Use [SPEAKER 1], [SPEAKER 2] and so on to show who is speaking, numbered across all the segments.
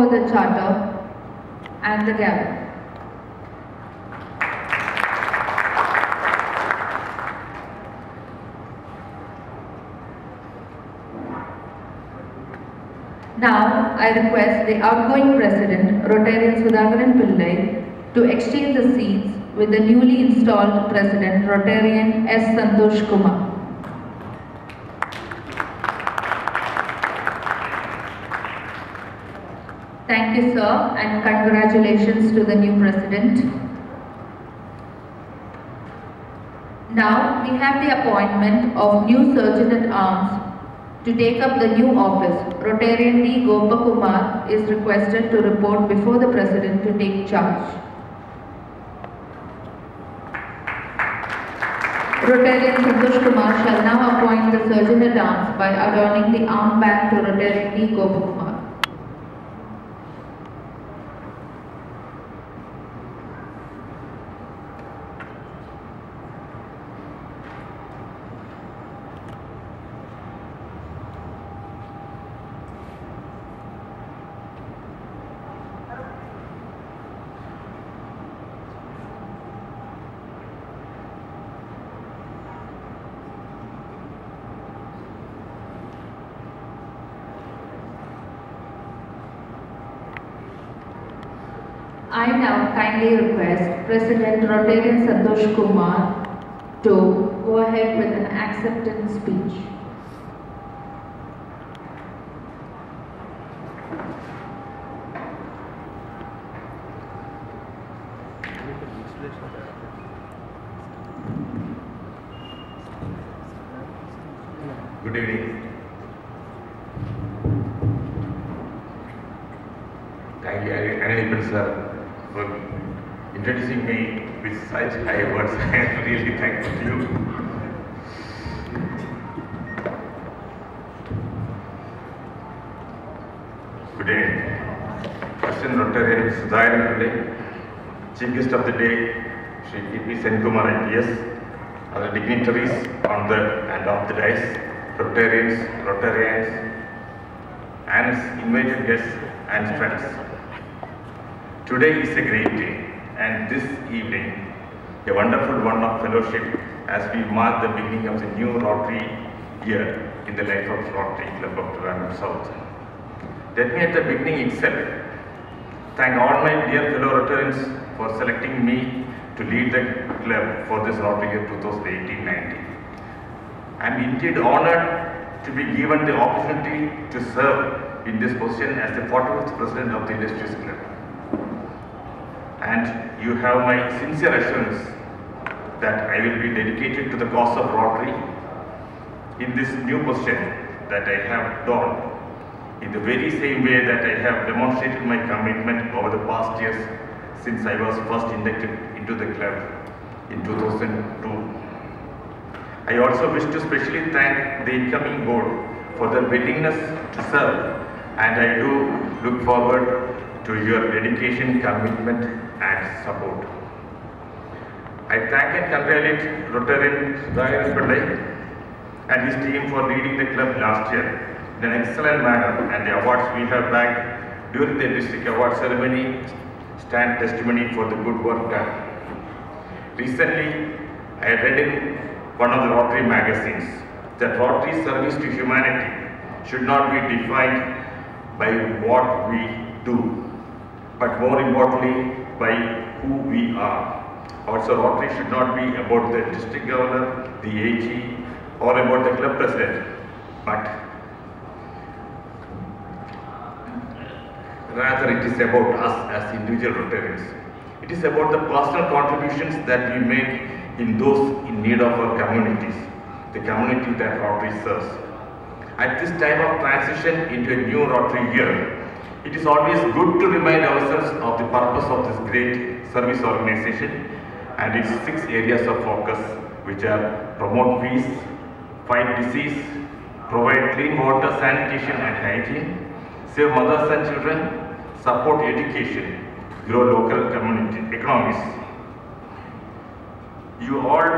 [SPEAKER 1] forward the charter and the gavel. Now, I request the outgoing President, Rotarian Sudhakaran Pillai, to exchange the seats with the newly installed President, Rotarian S. Santosh Kumar. Thank you, sir, and congratulations to the new President. Now, we have the appointment of new Surgeon at Arms to take up the new office. Rotarian D. Gopakumar is requested to report before the President to take charge. Rotarian Santosh Kumar shall now appoint the Surgeon at Arms by adorning the armband to Rotarian D. Gopakumar. I now kindly request President Rotarian Santosh Kumar to go ahead with an acceptance speech.
[SPEAKER 2] Good evening. Thank you, Anil sir, for introducing me with such high words. I am really thankful to you. Good day. President Rotarian Sudhakaran Pillai, Chief Guest of the Day, Shri P.P. Senkumar IPS, other dignitaries on the and off the dais, Rotarians, and invited guests and friends. Today is a great day, and this evening, a wonderful one of fellowship as we mark the beginning of the new Rotary year in the life of Rotary Club of Trivandrum South. Let me at the beginning itself thank all my dear fellow Rotarians for selecting me to lead the club for this Rotary year 2018-19. I am indeed honored to be given the opportunity to serve in this position as the 45th President of the Illustrious Club. And you have my sincere assurance that I will be dedicated to the cause of Rotary in this new position that I have done in the very same way that I have demonstrated my commitment over the past years since I was first inducted into the club in 2002. I also wish to specially thank the incoming board for their willingness to serve, and I do look forward to your dedication, commitment and support. I thank and congratulate Rotarian Sudhakaran Pillai and his team for leading the club last year in an excellent manner, and the awards we have bagged during the district award ceremony stand testimony for the good work done. Recently, I read in one of the Rotary magazines that Rotary service to humanity should not be defined by what we do, but more importantly by who we are. Also, Rotary should not be about the district governor, the AG, or about the club president, but rather it is about us as individual Rotarians. It is about the personal contributions that we make in those in need of our communities, the community that Rotary serves. At this time of transition into a new Rotary year, it is always good to remind ourselves of the purpose of this great service organization and its 6 areas of focus, which are promote peace, fight disease, provide clean water, sanitation and hygiene, save mothers and children, support education, grow local community economies. You all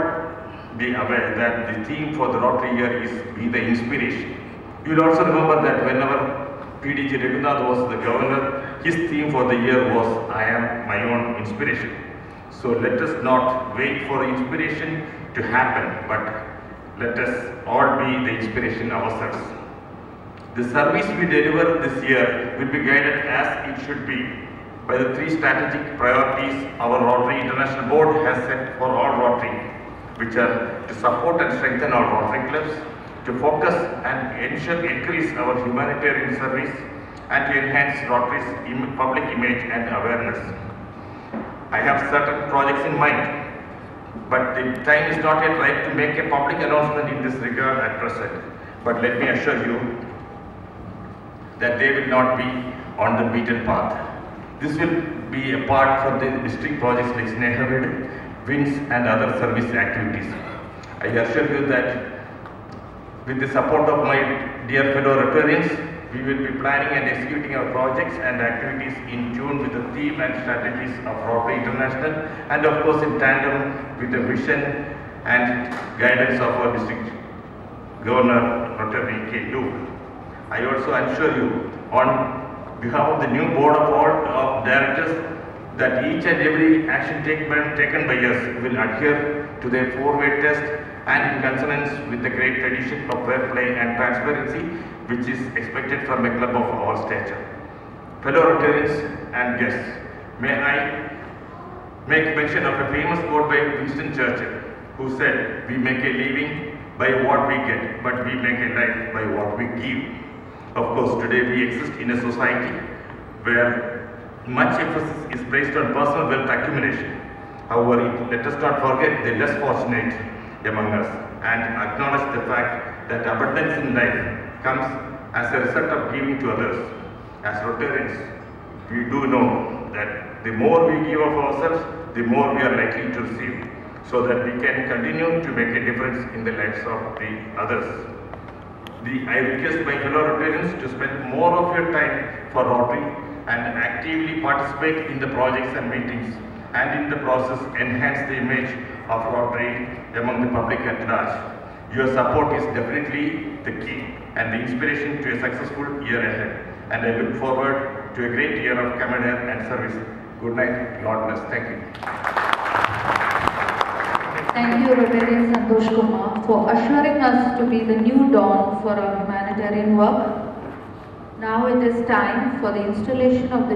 [SPEAKER 2] be aware that the theme for the Rotary year is Be the Inspiration. You will also remember that whenever PDG Raghunath was the governor, his theme for the year was I am my own inspiration. So let us not wait for inspiration to happen, but let us all be the inspiration ourselves. The service we deliver this year will be guided as it should be by the three strategic priorities our Rotary International Board has set for all Rotary, which are to support and strengthen our Rotary clubs, to focus and increase our humanitarian service, and to enhance Rotary's public image and awareness. I have certain projects in mind, but the time is not yet right to make a public announcement in this regard at present. But let me assure you that they will not be on the beaten path. This will be apart from the district projects like Snehavid, WINS and other service activities. I assure you that with the support of my dear fellow Rotarians, we will be planning and executing our projects and activities in tune with the theme and strategies of Rotary International, and of course in tandem with the vision and guidance of our district Governor Rotary K. Luke. I also assure you on behalf of the new board of directors that each and every action taken by us will adhere to their four-way test and in consonance with the great tradition of fair play and transparency which is expected from a club of our stature. Fellow Rotarians and guests, may I make mention of a famous quote by Winston Churchill, who said, "We make a living by what we get, but we make a life by what we give." Of course, today we exist in a society where much emphasis is placed on personal wealth accumulation. However, let us not forget the less fortunate among us and acknowledge the fact that abundance in life comes as a result of giving to others. As Rotarians, we do know that the more we give of ourselves, the more we are likely to receive, so that we can continue to make a difference in the lives of the others. I request my fellow Rotarians to spend more of your time for Rotary and actively participate in the projects and meetings, and in the process enhance the image of Rotary among the public at large. Your support is definitely the key and the inspiration to a successful year ahead, and I look forward to a great year of command and service. Good night, Lord bless. Thank you.
[SPEAKER 1] Thank you, Rotarian Santosh Kumar, for assuring us to be the new dawn for our humanitarian work. Now it is time for the installation of the